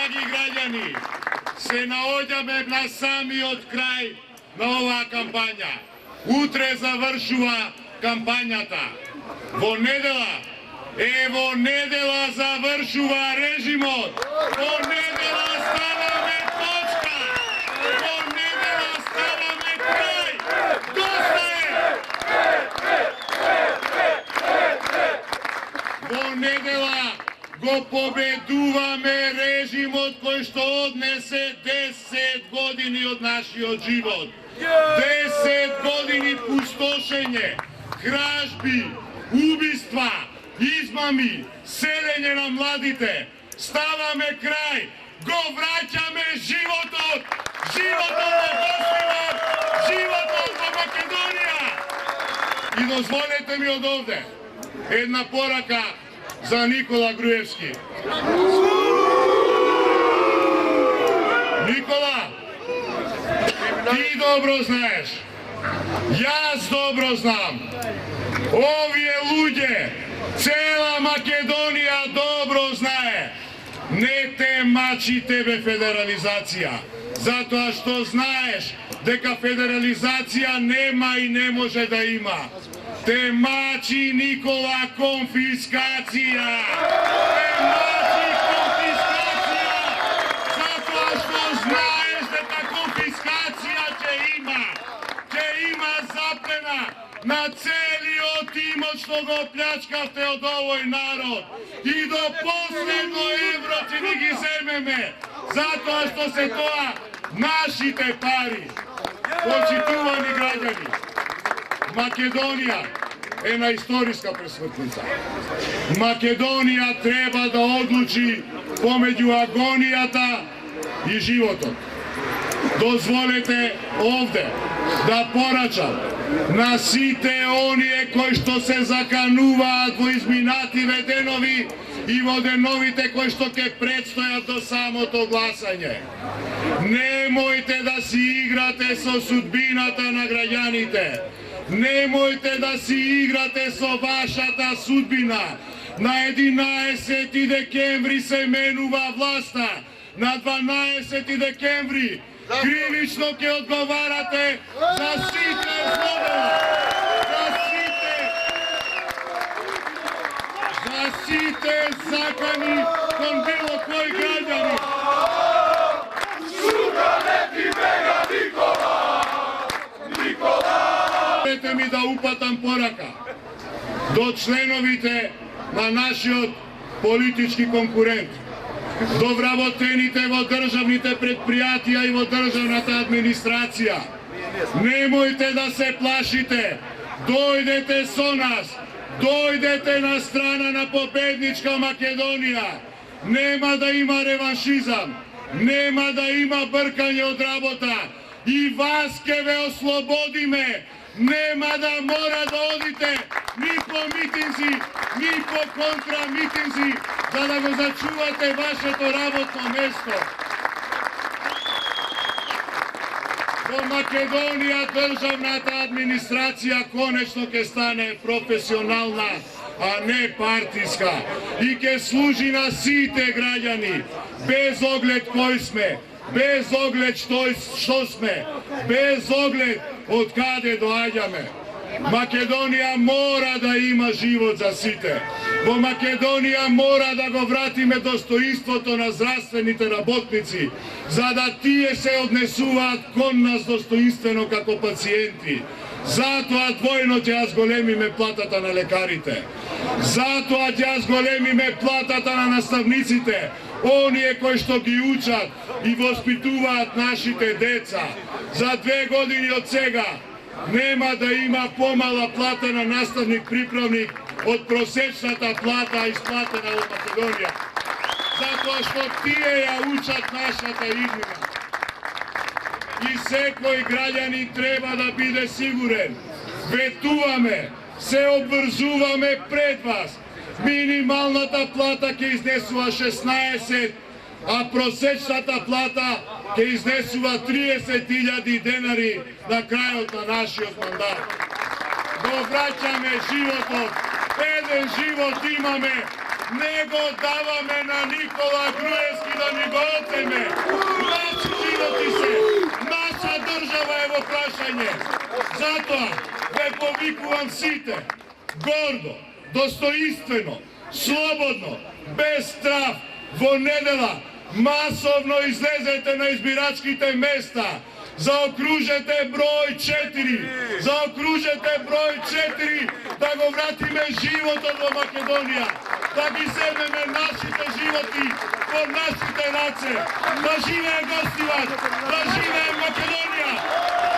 драги граѓани, се наоѓаме на самиот крај на оваа кампања. Утре завршува кампањата. Во недела завршува режимот. Во недела ставаме точка. Во недела ставаме крај. Доста е! Во недела го победуваме режимот кој што однесе 10 години од нашиот живот. 10 години пустошење, кражби, убиства, измами, селење на младите. Ставаме крај, го враќаме животот! Животот во Босна, животот во Македонија! И дозволете ми од овде една порака за Никола Груевски. Никола, ти добро знаеш, јас добро знам, овие луѓе, цела Македонија добро знае, не те мачи тебе федерализација, затоа што знаеш дека федерализација нема и не може да има. Те мачи Никола конфискација! Те мачи конфискација! Затоа што знаеш дека конфискација ќе има заплена на целиот имот што го плячкавте од овој народ. И до последно евро ќе ни ги земеме, затоа што се тоа нашите пари. Почитувани граѓани, Македонија е на историска пресмртница. Македонија треба да одлучи помеѓу агонијата и животот. Дозволете овде да порачам на сите оние кои што се закануваат во изминативе денови и во деновите кои што ќе предстојат до самото гласање. Немојте да си играте со судбината на граѓаните. Немојте да си играте со вашата судбина. На 11 декември се менува власта. На 12 декември кривично ќе одговарате за сите злодела. За сите закани кон било кој граѓани. Сука не ти бега, Никола! Никола! Дайте ми да упатам порака до членовите на нашиот политички конкурент, до вработените во државните предпријатија и во државната администрација. Немојте да се плашите, дојдете со нас, дојдете на страна на победничка Македонија. Нема да има реваншизам, нема да има бркање од работа и вас ке ве ослободиме. Нема да мора да одите ни по митинзи, ни по контрамитинзи, за да го зачувате вашето работно место. Во Македонија државната администрација конечно ќе стане професионална, а не партиска. И ќе служи на сите граѓани, без оглед кој сме, без оглед што сме, без оглед од каде доаѓаме. Македонија мора да има живот за сите. Во Македонија мора да го вратиме достоинството на здравствените работници, за да тие се однесуваат кон нас достоинствено како пациенти. Затоа двојно ќе ја зголемиме платата на лекарите. Затоа ќе ја зголемиме платата на наставниците, оние кои што ги учат и воспитуваат нашите деца. За 2 години од сега нема да има помала плата на наставник-приправник од просечната плата исплатена во Македонија. Затоа што тие ја учат нашата иднина. И секој граѓанин треба да биде сигурен. Ветуваме, се обврзуваме пред вас. Минималната плата ќе изнесува 16, а просечната плата ќе изнесува 30.000 денари на крајот на нашиот мандат. Го враќаме животот, еден живот имаме, не го даваме на Никола Груевски да Македонии го отеме, наши животи се, наша држава е во прашање. Затоа ве повикувам сите, гордо, достоинствено, слободно, без страх, во недела, масовно излезете на избирачките места, заокружете број 4, заокружете број 4, да го вратиме животот во Македонија, да ги земеме нашите животи во нашите раце, да живее Гостивар, да живее Македонија!